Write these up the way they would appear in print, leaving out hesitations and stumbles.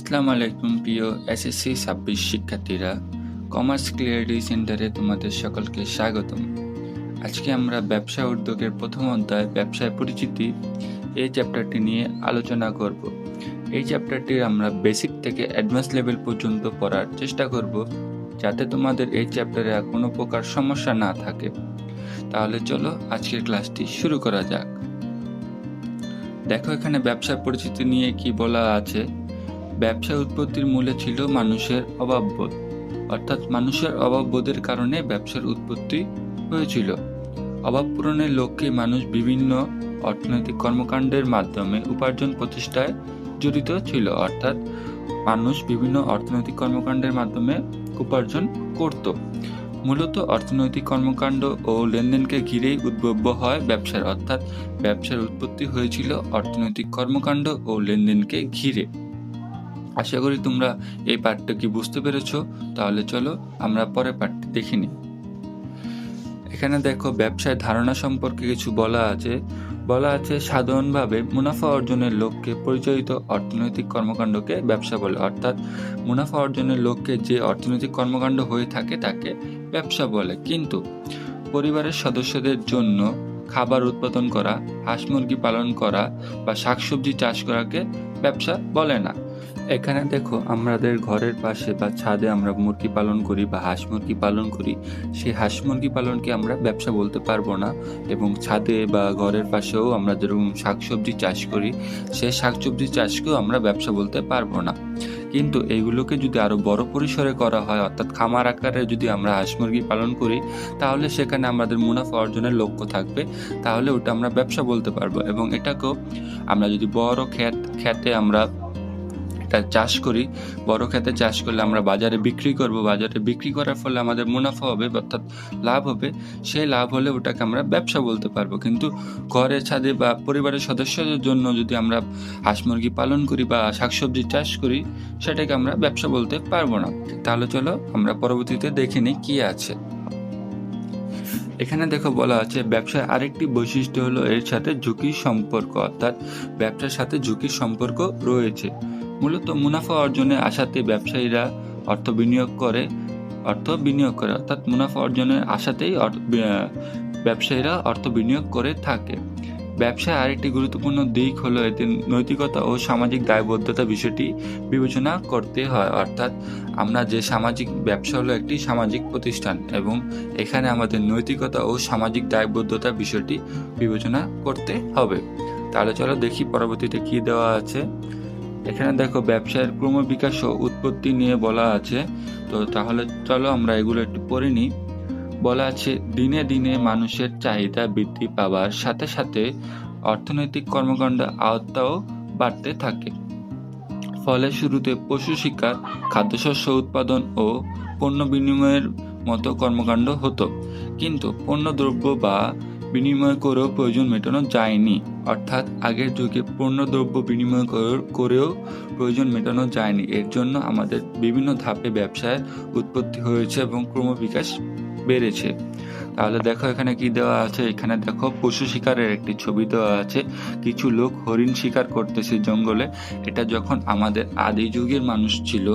আসসালামু আলাইকুম প্রিয় এসএসসি 26 শিক্ষার্থীরা, কমার্স ক্লিয়ারিটি সেন্টারে তোমাদের সকলকে স্বাগতম। আজকে আমরা ব্যবসা উদ্যোগের প্রথম অধ্যায় ব্যবসায় পরিচিতি এই চ্যাপ্টারটি নিয়ে আলোচনা করব। এই চ্যাপ্টারটির আমরা বেসিক থেকে অ্যাডভান্স লেভেল পর্যন্ত পড়ার চেষ্টা করব, যাতে তোমাদের এই চ্যাপ্টারে আর কোনো প্রকার সমস্যা না থাকে। তাহলে চলো আজকের ক্লাসটি শুরু করা যাক। দেখো এখানে ব্যবসার পরিচিতি নিয়ে কি বলা আছে। ব্যবসা উৎপত্তির মূলে ছিল মানুষের অভাববোধ, অর্থাৎ মানুষের অভাববোধের কারণে ব্যবসার উৎপত্তি হয়েছিল। অভাব পূরণের লক্ষ্যে মানুষ বিভিন্ন অর্থনৈতিক কর্মকাণ্ডের মাধ্যমে উপার্জন প্রতিষ্ঠায় জড়িত ছিল, অর্থাৎ মানুষ বিভিন্ন অর্থনৈতিক কর্মকাণ্ডের মাধ্যমে উপার্জন করত। মূলত অর্থনৈতিক কর্মকাণ্ড ও লেনদেনকে ঘিরেই উদ্ভব হয় ব্যবসার, অর্থাৎ ব্যবসার উৎপত্তি হয়েছিল অর্থনৈতিক কর্মকাণ্ড ও লেনদেনকে ঘিরে। আশা করি তোমরা এই পাঠটা কি বুঝতে পেরেছো। তাহলে চলো আমরা পরের পাঠটি দেখে নিই। এখানে দেখো ব্যবসায় ধারণা সম্পর্কে কিছু বলা আছে সাধারণভাবে মুনাফা অর্জনের লক্ষ্যে পরিচালিত অর্থনৈতিক কর্মকাণ্ডকে ব্যবসা বলে, অর্থাৎ মুনাফা অর্জনের লক্ষ্যে যে অর্থনৈতিক কর্মকাণ্ড হয়ে থাকে তাকে ব্যবসা বলে। কিন্তু পরিবারের সদস্যদের জন্য খাবার উৎপাদন করা, হাঁস মুরগি পালন করা বা শাকসবজি চাষ করাকে ব্যবসা বলে না। এখানে দেখো আমাদের ঘরের পাশে বা ছাদে আমরা মুরগি পালন করি বা হাঁস মুরগি পালন করি, সেই হাঁস মুরগি পালনকে আমরা ব্যবসা বলতে পারবো না। এবং ছাদে বা ঘরের পাশেও আমরা যেরকম শাকসবজি চাষ করি, সেই শাকসবজি চাষকেও আমরা ব্যবসা বলতে পারবো না। কিন্তু এইগুলোকে যদি আরো বড় পরিসরে করা হয়, অর্থাৎ খামার আকারে যদি আমরা হাঁস মুরগি পালন করি, তাহলে সেখানে আমাদের মুনাফা অর্জনের লক্ষ্য থাকবে, তাহলে ওটা আমরা ব্যবসা বলতে পারবো। এবং এটাকেও আমরা যদি বড় ক্ষেতে আমরা চাষ করি, বড় ক্ষেতে চাষ করলে আমরা বাজারে বিক্রি করব, বাজারে বিক্রি করার ফলে আমাদের মুনাফা হবে, অর্থাৎ লাভ হবে। সেই লাভ হলে ওটাকে আমরা ব্যবসা বলতে পারবো। কিন্তু ঘরের ছাদে বা পরিবারের সদস্যদের জন্য যদি আমরা হাঁস মুরগি পালন করি বা শাকসবজি চাষ করি, সেটাকে আমরা ব্যবসা বলতে পারবো না। তাহলে চলো আমরা পরবর্তীতে দেখে নিই কি আছে। এখানে দেখো বলা আছে ব্যবসার আরেকটি বৈশিষ্ট্য হলো এর সাথে ঝুঁকির সম্পর্ক, অর্থাৎ ব্যবসার সাথে ঝুঁকির সম্পর্ক রয়েছে। মূলত মুনাফা অর্জনের আশাতে ব্যবসায়ীরা অর্থ বিনিয়োগ করে, অর্থাৎ মুনাফা অর্জনের আশাতেই ব্যবসায়ীরা অর্থ বিনিয়োগ করে থাকে। ব্যবসায় আরেকটি গুরুত্বপূর্ণ দিক হলো এতে নৈতিকতা ও সামাজিক দায়বদ্ধতা বিষয়টি বিবেচনা করতে হয়, অর্থাৎ আমরা যে ব্যবসা হলো একটি সামাজিক প্রতিষ্ঠান এবং এখানে আমাদের নৈতিকতা ও সামাজিক দায়বদ্ধতা বিষয়টি বিবেচনা করতে হবে। তাহলে চলো দেখি পরবর্তীতে কি দেওয়া আছে। এখানে দেখো ব্যবসায়ের ক্রমবিকাশ ও উৎপত্তি নিয়ে বলা আছে। তো তাহলে চলো আমরা এগুলো একটু পড়ে নিই। বলা আছে দিনে দিনে মানুষের চাহিদা বৃদ্ধি পাওয়ার সাথে সাথে অর্থনৈতিক কর্মকাণ্ড আওতাও বাড়তে থাকে। ফলে শুরুতে পশু শিকার, খাদ্যশস্য উৎপাদন ও পণ্য বিনিময়ের মতো কর্মকাণ্ড হতো, কিন্তু পণ্য দ্রব্য বা বিনিময় করেও প্রয়োজন মেটানো যায়নি, অর্থাৎ আগের যুগে পণ্য দ্রব্য বিনিময় করেও প্রয়োজন মেটানো যায়নি। এর জন্য আমাদের বিভিন্ন ধাপে ব্যবসায়ের উৎপত্তি হয়েছে এবং ক্রমবিকাশ বেড়েছে। তাহলে দেখো এখানে কি দেওয়া আছে। এখানে দেখো পশু শিকারের একটি ছবি দেওয়া আছে। কিছু লোক হরিণ শিকার করতেছে জঙ্গলে। এটা যখন আমাদের আদি যুগের মানুষ ছিল,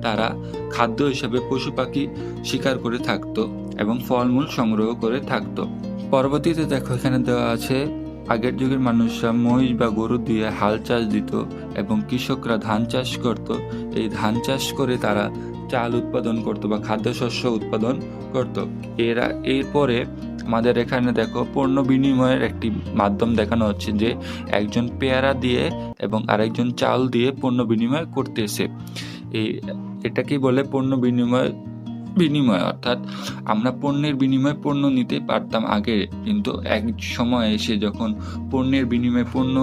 তারা খাদ্য হিসাবে পশু পাখি শিকার করে থাকতো এবং ফলমূল সংগ্রহ করে থাকতো। পরবর্তীতে দেখো এখানে দেওয়া আছে আগের যুগের মানুষরা মহিষ বা গরু দিয়ে হাল চাষ দিত এবং কৃষকরা ধান চাষ করত। এই ধান চাষ করে তারা চাল উৎপাদন করত বা খাদ্যশস্য উৎপাদন করত। এরপরে আমাদের এখানে দেখো পণ্য বিনিময়ের একটি মাধ্যম দেখানো হচ্ছে, যে একজন পেয়ারা দিয়ে এবং আরেকজন চাল দিয়ে পণ্য বিনিময় করতেছে। এটাকেই বলে পণ্য বিনিময়, অর্থাৎ আমরা পণ্যের বিনিময়ে পণ্য নিতে পারতাম আগে, কিন্তু এক সময় এসে যখন পণ্যের বিনিময়ে পণ্য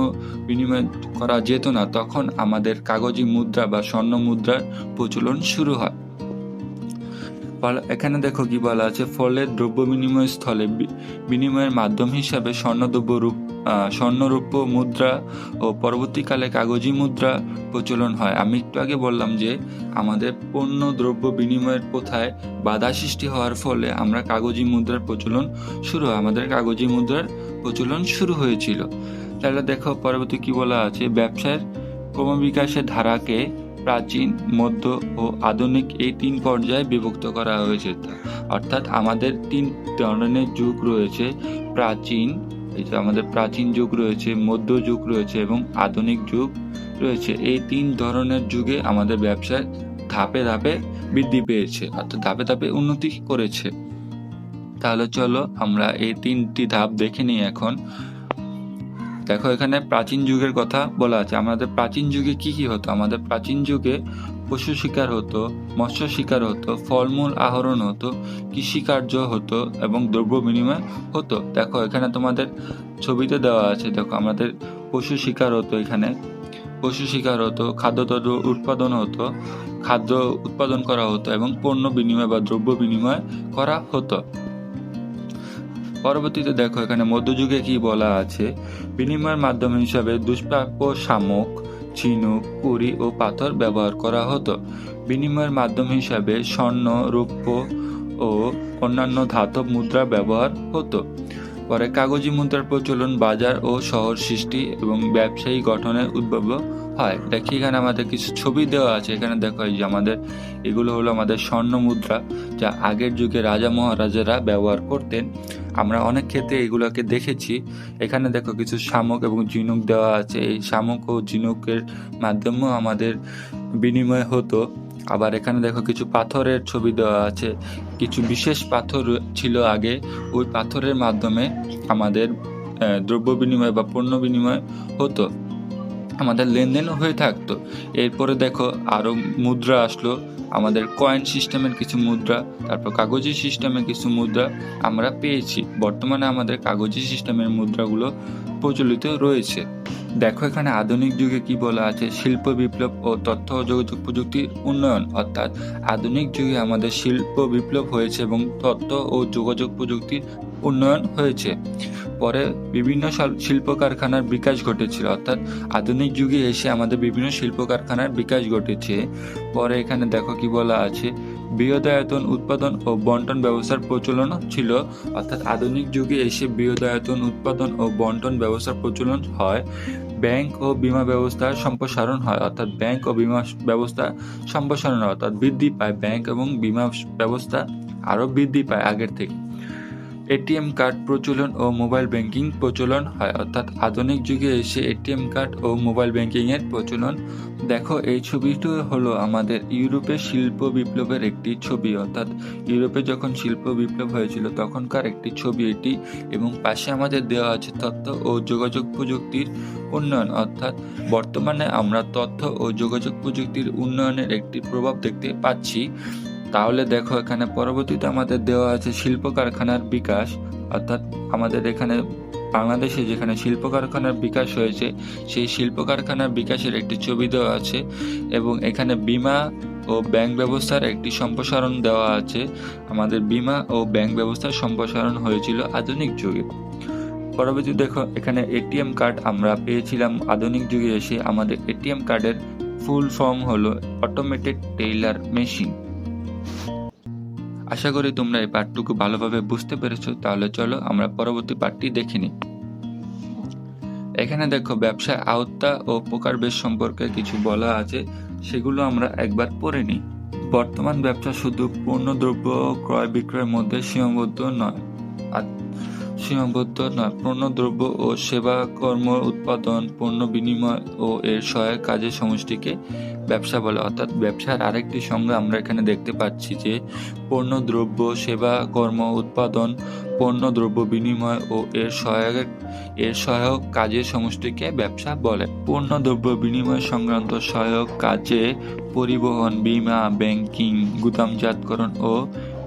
বিনিময় করা যেত না, তখন আমাদের কাগজি মুদ্রা বা স্বর্ণ মুদ্রার প্রচলন শুরু হয়। এখানে দেখো কি বলা আছে, ফলে দ্রব্য বিনিময় স্থলে বিনিময়ের মাধ্যম হিসাবে স্বর্ণরূপ্য মুদ্রা ও পরবর্তীকালে কাগজি মুদ্রা প্রচলন হয়। আমি একটু আগে বললাম যে আমাদের পণ্য দ্রব্য বিনিময়ের প্রথায় বাধা সৃষ্টি হওয়ার ফলে আমরা কাগজি মুদ্রার প্রচলন শুরু হয়, আমাদের কাগজি মুদ্রার প্রচলন শুরু হয়েছিল। তাহলে দেখো পরবর্তী কি বলা আছে, ব্যবসার ক্রমবিকাশের ধারাকে প্রাচীন, মধ্য ও আধুনিক এই 3 পর্যায়ে বিভক্ত করা হয়েছে। অর্থাৎ আমাদের 3 ধরনের যুগ রয়েছে। প্রাচীন, এই যে আমাদের প্রাচীন যুগ রয়েছে, মধ্য যুগ রয়েছে এবং আধুনিক যুগ রয়েছে। এই 3 ধরনের যুগে আমাদের ব্যবসায় ধাপে ধাপে বৃদ্ধি পেয়েছে, অর্থাৎ ধাপে ধাপে উন্নতি করেছে। তাহলে চলো আমরা এই 3টি ধাপ দেখে নিই এখন। দেখো, এখানে প্রাচীন যুগের কথা বলা আছে। আমাদের প্রাচীন যুগে কি কি হতো? আমাদের প্রাচীন যুগে পশু শিকার হতো, মৎস্য শিকার হতো, ফলমূল আহরণ হতো, কৃষিকার্য হতো এবং দ্রব্য বিনিময় হতো। দেখো, এখানে তোমাদের ছবিতে দেওয়া আছে। দেখো, আমাদের পশু শিকার হতো, এখানে পশু শিকার হতো, খাদ্যদ্রব্য উৎপাদন হতো, খাদ্য উৎপাদন করা হতো এবং পণ্য বিনিময় বা দ্রব্য বিনিময় করা হতো। পরবর্তীতে দেখো, এখানে মধ্যযুগে কি বলা আছে? বিনিময়ের মাধ্যম হিসাবে দুষ্প্রাপ্য শামুক, ঝিনুক, কুড়ি ও পাথর ব্যবহার করা হতো। বিনিময়ের মাধ্যম হিসাবে স্বর্ণ, রৌপ্য ও অন্যান্য ধাতব মুদ্রা ব্যবহার হতো। পরে কাগজি মুদ্রার প্রচলন, বাজার ও শহর সৃষ্টি এবং ব্যবসায়ী গঠনের উদ্ভব হয়। দেখি, এখানে আমাদের কিছু ছবি দেওয়া আছে। এখানে দেখো, এই যে আমাদের এগুলো হলো আমাদের স্বর্ণ মুদ্রা, যা আগের যুগে রাজা মহারাজারা ব্যবহার করতেন। আমরা অনেক ক্ষেত্রে এগুলোকে দেখেছি। এখানে দেখো, কিছু শামুক এবং ঝিনুক দেওয়া আছে। এই শামুক ও ঝিনুকের মাধ্যমেও আমাদের বিনিময় হতো। আবার এখানে দেখো, কিছু পাথরের ছবি দেওয়া আছে। কিছু বিশেষ পাথর ছিল আগে, ওই পাথরের মাধ্যমে আমাদের দ্রব্য বিনিময় বা পণ্য বিনিময় হতো, আমাদের লেনদেন হয়ে থাকতো। এরপরে দেখো, আরো মুদ্রা আসলো। আমাদের কয়েন সিস্টেমের কিছু মুদ্রা, তারপর কাগজি সিস্টেমের কিছু মুদ্রা আমরা পেয়েছি। বর্তমানে আমাদের কাগজি সিস্টেমের মুদ্রাগুলো প্রচলিত রয়েছে। দেখো, এখানে আধুনিক যুগে কি বলা আছে? শিল্প বিপ্লব ও তথ্য ও যোগাযোগ প্রযুক্তির উন্নয়ন। অর্থাৎ আধুনিক যুগে আমাদের শিল্প বিপ্লব হয়েছে এবং তথ্য ও যোগাযোগ প্রযুক্তির উন্নয়ন হয়েছে। পরে বিভিন্ন শিল্প কারখানার বিকাশ ঘটেছিল। অর্থাৎ আধুনিক যুগে এসে আমাদের বিভিন্ন শিল্প কারখানার বিকাশ ঘটেছে। পরে এখানে দেখো কি বলা আছে? বৃহদায়তন উৎপাদন ও বন্টন ব্যবস্থার প্রচলন ছিল। অর্থাৎ আধুনিক যুগে এসে বৃহদায়তন উৎপাদন ও বন্টন ব্যবস্থার প্রচলন হয়। ব্যাংক ও বীমা ব্যবস্থার সম্প্রসারণ হয়। অর্থাৎ ব্যাংক ও বীমা ব্যবস্থা সম্প্রসারণ হয়, অর্থাৎ বৃদ্ধি পায়। ব্যাংক এবং বীমা ব্যবস্থা আরো বৃদ্ধি পায় আগের থেকে। এটিএম কার্ড প্রচলন ও মোবাইল ব্যাংকিং প্রচলন হয়। অর্থাৎ আধুনিক যুগে এসে এটিএম কার্ড ও মোবাইল ব্যাংকিং এর প্রচলন। দেখো, এই ছবিটি হলো আমাদের ইউরোপের শিল্প বিপ্লবের একটি ছবি। অর্থাৎ ইউরোপে যখন শিল্প বিপ্লব হয়েছিল তখনকার একটি ছবি এটি, এবং পাশে আমাদের দেওয়া আছে তথ্য ও যোগাযোগ প্রযুক্তির উন্নয়ন। অর্থাৎ বর্তমানে আমরা তথ্য ও যোগাযোগ প্রযুক্তির উন্নয়নের একটি প্রভাব দেখতে পাচ্ছি। তাহলে দেখো, এখানে পরবর্তীতে আমাদের দেওয়া আছে শিল্প কারখানার বিকাশ। অর্থাৎ আমাদের এখানে বাংলাদেশে যেখানে শিল্প কারখানার বিকাশ হয়েছে সেই শিল্প কারখানার বিকাশের একটি ছবি দেওয়া আছে এবং এখানে বীমা ও ব্যাংক ব্যবস্থার একটি সম্প্রসারণ দেওয়া আছে। আমাদের বীমা ও ব্যাংক ব্যবস্থার সম্প্রসারণ হয়েছিল আধুনিক যুগে। পরবর্তী দেখো, এখানে এটিএম কার্ড আমরা পেয়েছিলাম আধুনিক যুগে এসে। আমাদের এটিএম কার্ডের ফুল ফর্ম হলো অটোমেটেড টেইলার মেশিন। আশা করি তোমরা এই পাঠটুকু ভালোভাবে বুঝতে পেরেছো। তাহলে চলো আমরা পরবর্তী পাঠটি দেখে নিই। এখানে দেখো, ব্যবসায় আওতা ও প্রকারভেদ সম্পর্কে কিছু বলা আছে, সেগুলো আমরা একবার পড়ে নিই। বর্তমান ব্যবসা শুধু পণ্য দ্রব্য ক্রয় বিক্রয়ের মধ্যে সীমাবদ্ধ নয়। পণ্য দ্রব্য ও সেবা কর্ম উৎপাদন, পণ্য বিনিময় ও এর সহায়ক কাজের সমষ্টিকে ব্যবসা বলে। অর্থাৎ ব্যবসার আরেকটি সংজ্ঞা আমরা এখানে দেখতে পাচ্ছি যে পণ্য দ্রব্য, সেবা কর্ম উৎপাদন, পণ্য দ্রব্য বিনিময় ও এর সহায়ক কাজের সমষ্টিকে ব্যবসা বলে। পণ্য দ্রব্য বিনিময় সংক্রান্ত সহায়ক কাজে পরিবহন, বীমা, ব্যাংকিং, গুদামজাতকরণ ও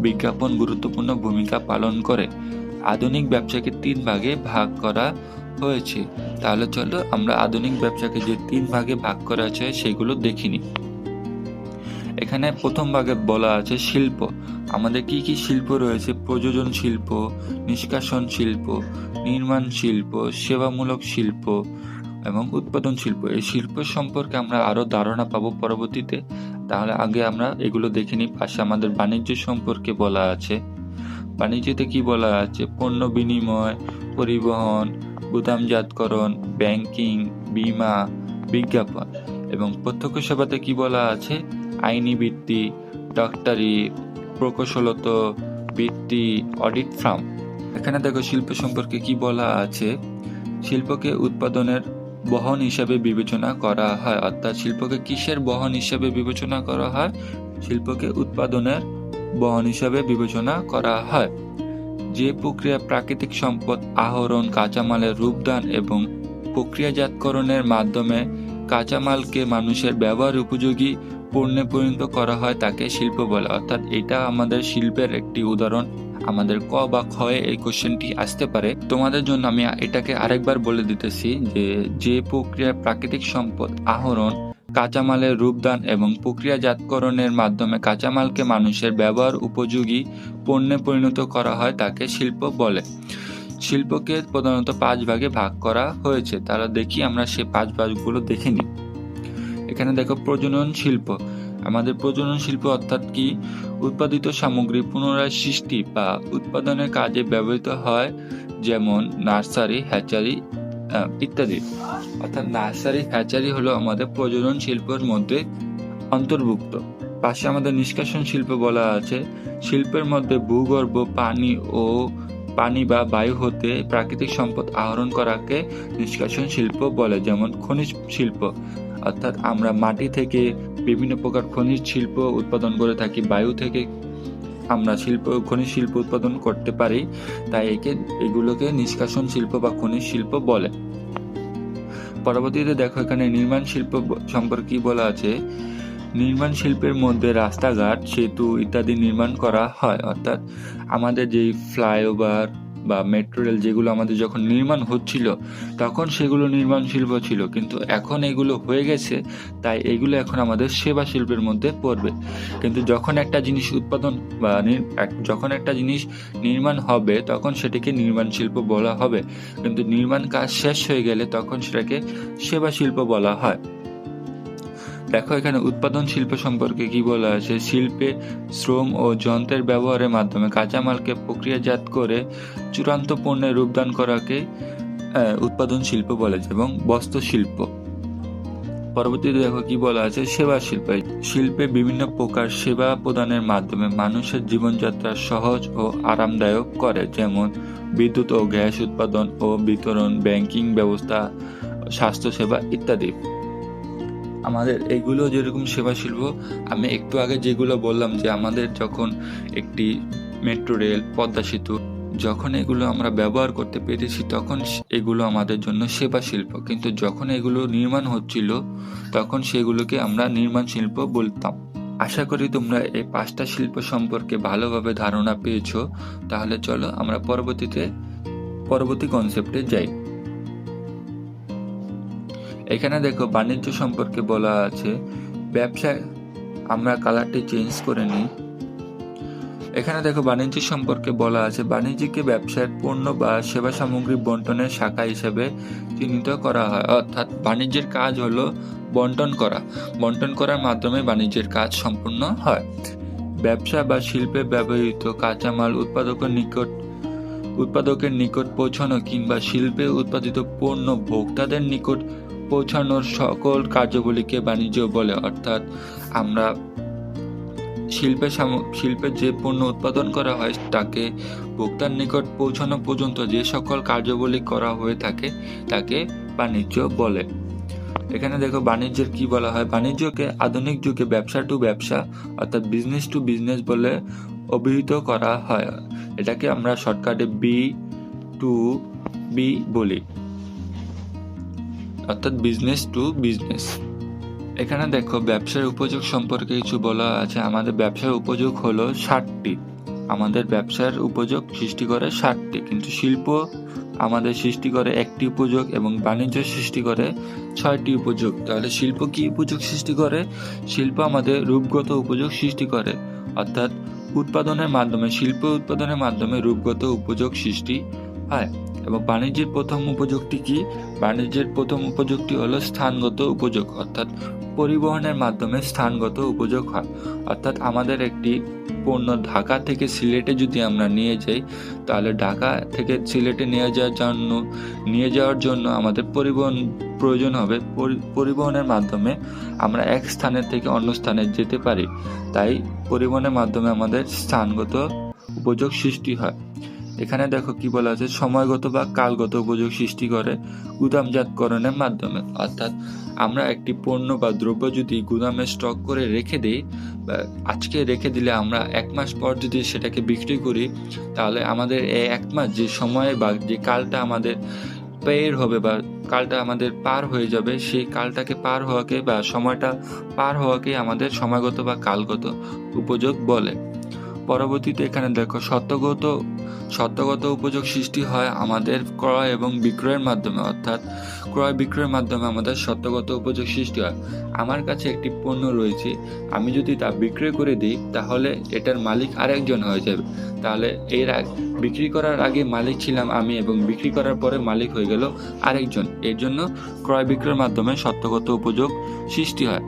বিজ্ঞাপন গুরুত্বপূর্ণ ভূমিকা পালন করে। আধুনিক ব্যবসাকে 3 ভাগে ভাগ করা হয়েছে। তাহলে চলো আমরা আধুনিক ব্যবসাকে যে 3 ভাগে ভাগ করা আছে সেগুলো দেখিনি। এখানে প্রথম ভাগে বলা আছে শিল্প। আমাদের কি কি শিল্প রয়েছে? প্রযোজন শিল্প, নিষ্কাশন শিল্প, নির্মাণ শিল্প, সেবামূলক শিল্প এবং উৎপাদন শিল্প। এই শিল্প সম্পর্কে আমরা আরো ধারণা পাবো পরবর্তীতে। তাহলে আগে আমরা এগুলো দেখে নিই। পাশে আমাদের বাণিজ্য সম্পর্কে বলা আছে। বাণিজ্যতে কি বলা আছে? পণ্য বিনিময়, পরিবহন, গুদামজাতকরণ, ব্যাংকিং, বীমা, বিজ্ঞাপন। এবং প্রত্যক্ষ সেবাতে কি বলা আছে? আইনি বৃত্তি, ডাক্তারি, প্রকৌশলত বৃত্তি, অডিট ফার্ম। এখানে দেখো শিল্প সম্পর্কে কি বলা আছে? শিল্পকে উৎপাদনের বহন হিসাবে বিবেচনা করা হয়। অর্থাৎ শিল্পকে কিসের বহন হিসাবে বিবেচনা করা হয়? শিল্পকে উৎপাদনের বহন হিসাবে বিবেচনা করা হয়। যে প্রক্রিয়া প্রাকৃতিক সম্পদ আহরণ, কাঁচামালের রূপদান এবং প্রক্রিয়াজাতকরণের মাধ্যমে কাঁচামালকে মানুষের ব্যবহার উপযোগী পণ্যে পরিণত করা হয় তাকে শিল্প বলে। অর্থাৎ এটা আমাদের শিল্পের একটি উদাহরণ। আমাদের ক বা খয়ে এই কোশ্চেনটি আসতে পারে। তোমাদের জন্য আমি এটাকে আরেকবার বলে দিতেছি যে প্রক্রিয়া প্রাকৃতিক সম্পদ আহরণ, কাঁচামালের রূপদান এবং প্রক্রিয়াজাতকরণের মাধ্যমে কাঁচামালকে মানুষের ব্যবহার উপযোগী পণ্যে পরিণত করা হয় তাকে শিল্প বলে। শিল্পকে প্রধানত 5 ভাগে ভাগ করা হয়েছে। তাহলে দেখি আমরা সেই 5 ভাগগুলো দেখে নিই। এখানে দেখো প্রজনন শিল্প। আমাদের প্রজনন শিল্প অর্থাৎ কি? উৎপাদিত সামগ্রী পুনরায় সৃষ্টি বা উৎপাদনের কাজে ব্যবহৃত হয়, যেমন নার্সারি, হ্যাচারি ইত্যাদি। অর্থাৎ নার্সারি, হ্যাচারি হলো আমাদের প্রজনন শিল্পের মধ্যে অন্তর্ভুক্ত। পাশে আমাদের নিষ্কাশন শিল্প বলা আছে। শিল্পের মধ্যে ভূগর্ভ পানি বা বায়ু হতে প্রাকৃতিক সম্পদ আহরণ করাকে নিষ্কাশন শিল্প বলে, যেমন খনিজ শিল্প। অর্থাৎ আমরা মাটি থেকে বিভিন্ন প্রকার খনিজ শিল্প উৎপাদন করে থাকি, বায়ু থেকে আমরা খনিজ শিল্প উৎপাদন করতে পারি, তাই এগুলোকে নিষ্কাশন শিল্প বা খনিজ শিল্প বলে। পরবর্তীতে দেখো এখানে নির্মাণ শিল্প সম্পর্কে কি বলা আছে? নির্মাণ শিল্পের মধ্যে রাস্তাঘাট, সেতু ইত্যাদি নির্মাণ করা হয়। অর্থাৎ আমাদের যেই ফ্লাইওভার বা মেট্রো রেল যেগুলো আমাদের যখন নির্মাণ হচ্ছিল তখন সেগুলো নির্মাণ শিল্প ছিল, কিন্তু এখন এগুলো হয়ে গেছে, তাই এগুলো এখন আমাদের সেবা শিল্পের মধ্যে পড়বে। কিন্তু যখন একটা জিনিস যখন একটা জিনিস নির্মাণ হবে তখন সেটাকে নির্মাণ শিল্প বলা হবে, কিন্তু নির্মাণ কাজ শেষ হয়ে গেলে তখন সেটাকে সেবা শিল্প বলা হয়। দেখো এখানে উৎপাদন শিল্প সম্পর্কে কি বলা আছে? শিল্পে শ্রম ও যন্ত্রের ব্যবহারের মাধ্যমে কাঁচামালকে প্রক্রিয়াজাত করে চূড়ান্ত পণ্যে রূপদান করাকে উৎপাদন শিল্প বলে, এবং বস্ত্র শিল্প। পরবর্তীতে দেখো কি বলা আছে? সেবা শিল্প। শিল্পে বিভিন্ন প্রকার সেবা প্রদানের মাধ্যমে মানুষের জীবনযাত্রা সহজ ও আরামদায়ক করে, যেমন বিদ্যুৎ ও গ্যাস উৎপাদন ও বিতরণ, ব্যাংকিং ব্যবস্থা, স্বাস্থ্যসেবা ইত্যাদি। আমাদের এগুলো যেরকম সেবা শিল্প, আমি একটু আগে যেগুলো বললাম যে আমাদের যখন একটি মেট্রো রেল, পদ্মা সেতু যখন এগুলো আমরা ব্যবহার করতে পেরেছি তখন এগুলো আমাদের জন্য সেবা শিল্প, কিন্তু যখন এগুলো নির্মাণ হচ্ছিল তখন সেগুলোকে আমরা নির্মাণ শিল্প বলতাম। আশা করি তোমরা এই 5টা শিল্প সম্পর্কে ভালোভাবে ধারণা পেয়েছো। তাহলে চলো আমরা পরবর্তী কনসেপ্টে যাই। এখানে দেখো বাণিজ্য সম্পর্কে বলা আছে। ব্যবসায় আমরা কালারটি চেঞ্জ করে নিই। এখানে দেখো বাণিজ্য সম্পর্কে বলা আছে। বাণিজ্যকে ব্যবসার পণ্য বা সেবা সামগ্রী বন্টনের শাখা হিসেবে চিহ্নিত করা হয়। অর্থাৎ বাণিজ্যের কাজ হলো বন্টন করার মাধ্যমে বাণিজ্যের কাজ সম্পূর্ণ হয়। ব্যবসা বা শিল্পে ব্যবহৃত কাঁচামাল উৎপাদকের নিকট পৌঁছানো কিংবা শিল্পে উৎপাদিত পণ্য ভোক্তাদের নিকট পৌঁছানোর সকল কার্যাবলীকে বাণিজ্য বলে। অর্থাৎ আমরা শিল্পে যে পণ্য উৎপাদন করা হয় তাকে ভোক্তার নিকট পৌঁছানো পর্যন্ত যে সকল কার্যাবলী করা হয়ে থাকে তাকে বাণিজ্য বলে। এখানে দেখো বাণিজ্যের কি বলা হয়। বাণিজ্যকে আধুনিক যুগে ব্যবসা টু ব্যবসা অর্থাৎ বিজনেস টু বিজনেস বলে অভিহিত করা হয়। এটাকে আমরা শর্টকাটে B2B বলি, অর্থাৎ বিজনেস টু বিজনেস। এখানে দেখো ব্যবসার উপযোগ সম্পর্কে কিছু বলা আছে। আমাদের ব্যবসার উপযোগ হলো 60টি। আমাদের ব্যবসার উপযোগ সৃষ্টি করে 60টি, কিন্তু শিল্প আমাদের সৃষ্টি করে 1টি উপযোগ এবং বাণিজ্য সৃষ্টি করে 6টি উপযোগ। তাহলে শিল্প কি উপযোগ সৃষ্টি করে? শিল্প আমাদের রূপগত উপযোগ সৃষ্টি করে, অর্থাৎ শিল্প উৎপাদনের মাধ্যমে রূপগত উপযোগ সৃষ্টি হয়। এবং বাণিজ্যের প্রথম উপযোগটি কি? বাণিজ্যের প্রথম উপযোগটি হলো স্থানগত উপযোগ, অর্থাৎ পরিবহনের মাধ্যমে স্থানগত উপযোগ হয়। অর্থাৎ আমাদের একটি পণ্য ঢাকা থেকে সিলেটে যদি আমরা নিয়ে যাই, তাহলে ঢাকা থেকে সিলেটে নিয়ে যাওয়ার জন্য আমাদের প্রয়োজন হবে, পরিবহনের মাধ্যমে আমরা এক স্থানের থেকে অন্য স্থানে যেতে পারি। তাই পরিবহনের মাধ্যমে আমাদের স্থানগত উপযোগ সৃষ্টি হয়। এখানে দেখো কি বলা আছে, সময়গত বা কালগত উপযোগ সৃষ্টি করে গুদামজাতকরণের মাধ্যমে। অর্থাৎ আমরা একটি পণ্য বা দ্রব্য যদি গুদামে স্টক করে রেখে দিই, বা আজকে রেখে দিলে আমরা 1 মাস পর যদি সেটাকে বিক্রি করি, তাহলে আমাদের এই 1 মাস যে সময় বা যে কালটা আমাদের বের হবে বা কালটা আমাদের পার হয়ে যাবে, সেই কালটাকে পার হওয়াকে বা সময়টা পার হওয়াকে আমাদের সময়গত বা কালগত উপযোগ বলে। পরবর্তীতে এখানে দেখো সত্যগত উপযোগ সৃষ্টি হয় আমাদের ক্রয় এবং বিক্রয়ের মাধ্যমে। অর্থাৎ ক্রয় বিক্রয়ের মাধ্যমে আমাদের সত্যগত উপযোগ সৃষ্টি হয়। আমার কাছে একটি পণ্য রয়েছে, আমি যদি তা বিক্রয় করে দিই, তাহলে এটার মালিক আরেকজন হয়ে যাবে। তাহলে বিক্রি করার আগে মালিক ছিলাম আমি, এবং বিক্রি করার পরে মালিক হয়ে গেল আরেকজন। এর জন্য ক্রয় বিক্রয়ের মাধ্যমে সত্যগত উপযোগ সৃষ্টি হয়।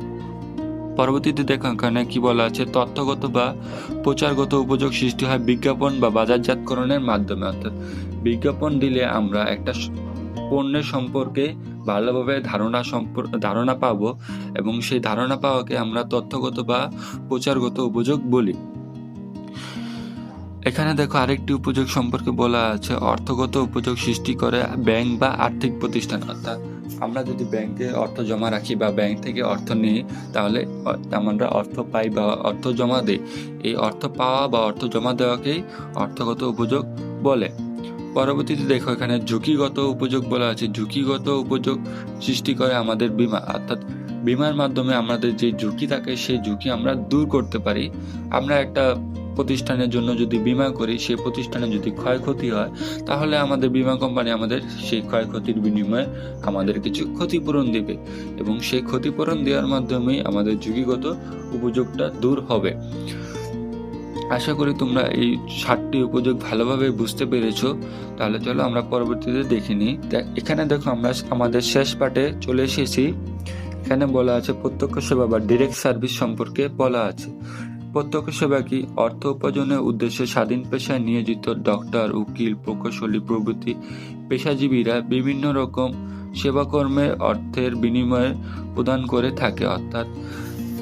পরবর্তীতে দেখো এখানে কি বলা আছে, তথ্যগত বা প্রচারগত উপযোগ সৃষ্টি হয় বিজ্ঞাপন বা বাজারজাতকরণের মাধ্যমে। অর্থাৎ বিজ্ঞাপন দিলে আমরা একটা পণ্যের সম্পর্কে ভালোভাবে ধারণা পাবো, এবং সেই ধারণা পাওয়াকে আমরা তথ্যগত বা প্রচারগত উপযোগ বলি। এখানে দেখো আরেকটি উপযোগ সম্পর্কে বলা আছে, অর্থগত উপযোগ সৃষ্টি করে ব্যাংক বা আর্থিক প্রতিষ্ঠান। অর্থাৎ আমরা যদি ব্যাংকে অর্থ জমা রাখি বা ব্যাংক থেকে অর্থ নিই, তাহলে আমরা অর্থ পাই বা অর্থ জমা দিই। এই অর্থ পাওয়া বা অর্থ জমা দেওয়াকেই অর্থগত উপযোগ বলে। পরবর্তীতে দেখো এখানে ঝুঁকিগত উপযোগ বলা আছে। ঝুঁকিগত উপযোগ সৃষ্টি করে আমাদের বীমা। অর্থাৎ বীমার মাধ্যমে আমাদের যে ঝুঁকি থাকে, সেই ঝুঁকি আমরা দূর করতে পারি। আমরা একটা প্রতিষ্ঠানের জন্য যদি বীমা করি, সেই প্রতিষ্ঠানে যদি ক্ষয়ক্ষতি হয়, তাহলে আমাদের বীমা কোম্পানি আমাদের সেই ক্ষয়ক্ষতির বিনিময়ে আমাদের কিছু ক্ষতিপূরণ দেবে, এবং সেই ক্ষতিপূরণ দেওয়ার মাধ্যমেই আমাদের ঝুঁকিগত উপযোগটা দূর হবে। আশা করি তোমরা এই 7টি উপযোগ ভালোভাবে বুঝতে পেরেছো। তাহলে চলো আমরা পরবর্তীতে দেখে নিই। এখানে দেখো আমরা আমাদের শেষ পার্টে চলে এসেছি। এখানে বলা আছে প্রত্যক্ষ সেবা বা ডিরেক্ট সার্ভিস সম্পর্কে বলা আছে। প্রত্যক্ষ সেবা কি? অর্থ উপার্জনের উদ্দেশ্যে স্বাধীন পেশায় নিয়োজিত ডক্টর, উকিল, প্রকৌশলী প্রভৃতি পেশাজীবীরা বিভিন্ন রকম সেবাকর্মে অর্থের বিনিময়ে প্রদান করে থাকে। অর্থাৎ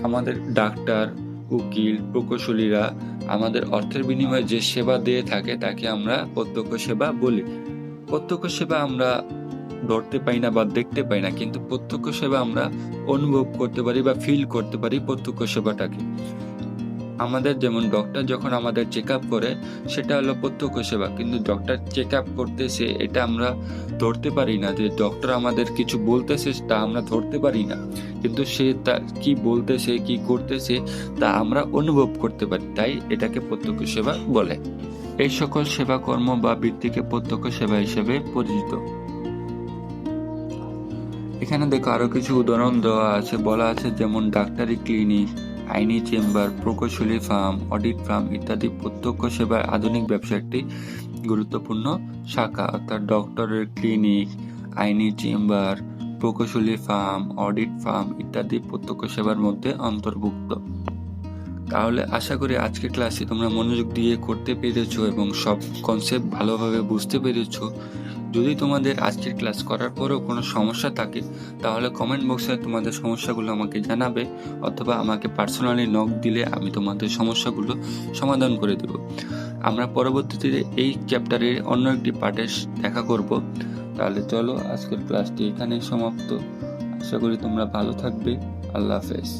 আমাদের ডাক্তার, উকিল, প্রকৌশলীরা আমাদের অর্থের বিনিময়ে যে সেবা দিয়ে থাকে, তাকে আমরা প্রত্যক্ষ সেবা বলি। প্রত্যক্ষ সেবা আমরা ধরতে পাই না বা দেখতে পাই না, কিন্তু প্রত্যক্ষ সেবা আমরা অনুভব করতে পারি বা ফিল করতে পারি প্রত্যক্ষ সেবাটাকে। আমাদের যেমন ডক্টর যখন আমাদের চেক আপ করে, সেটা হলো প্রত্যক্ষ সেবা। কিন্তু ডক্টর চেক আপ করতেছে, এটা আমরা ধরতে পারি না। যে ডক্টর আমাদের কিছু বলতেছে, তা আমরা ধরতে পারি না, কিন্তু সে তা কি বলতেছে, কি করতেছে, তা আমরা অনুভব করতে পারি। তাই এটাকে প্রত্যক্ষ সেবা বলে। এই সকল সেবা কর্ম বা বৃত্তিকে প্রত্যক্ষ সেবা হিসেবে পরিচিত। এখানে দেখো আরো কিছু উদাহরণ দেওয়া আছে। বলা আছে যেমন ডাক্তারি ক্লিনিক, আইনি চেম্বার, প্রকৌশলী ফার্ম, অডিট ফার্ম ইত্যাদি প্রত্যক্ষ সেবার আধুনিক ব্যবসা একটি গুরুত্বপূর্ণ শাখা। অর্থাৎ ডক্টরের ক্লিনিক, আইনি চেম্বার, প্রকৌশলী ফার্ম, অডিট ফার্ম ইত্যাদি প্রত্যক্ষ সেবার মধ্যে অন্তর্ভুক্ত। তাহলে আশা করি আজকের ক্লাসে তোমরা মনোযোগ দিয়ে করতে পেরেছো এবং সব কনসেপ্ট ভালোভাবে বুঝতে পেরেছো। যদি তোমাদের আজকের ক্লাস করার পরেও কোনো সমস্যা থাকে, তাহলে কমেন্ট বক্সে তোমাদের সমস্যাগুলো আমাকে জানাবে, অথবা আমাকে পার্সোনালি নক দিলে আমি তোমাদের সমস্যাগুলো সমাধান করে দেব। আমরা পরবর্তীতে এই চ্যাপ্টারের অন্য একটি পার্টে দেখা করব। তাহলে চলো আজকের ক্লাসটি এখানেই সমাপ্ত। আশা করি তোমরা ভালো থাকবে। আল্লাহ হাফেজ।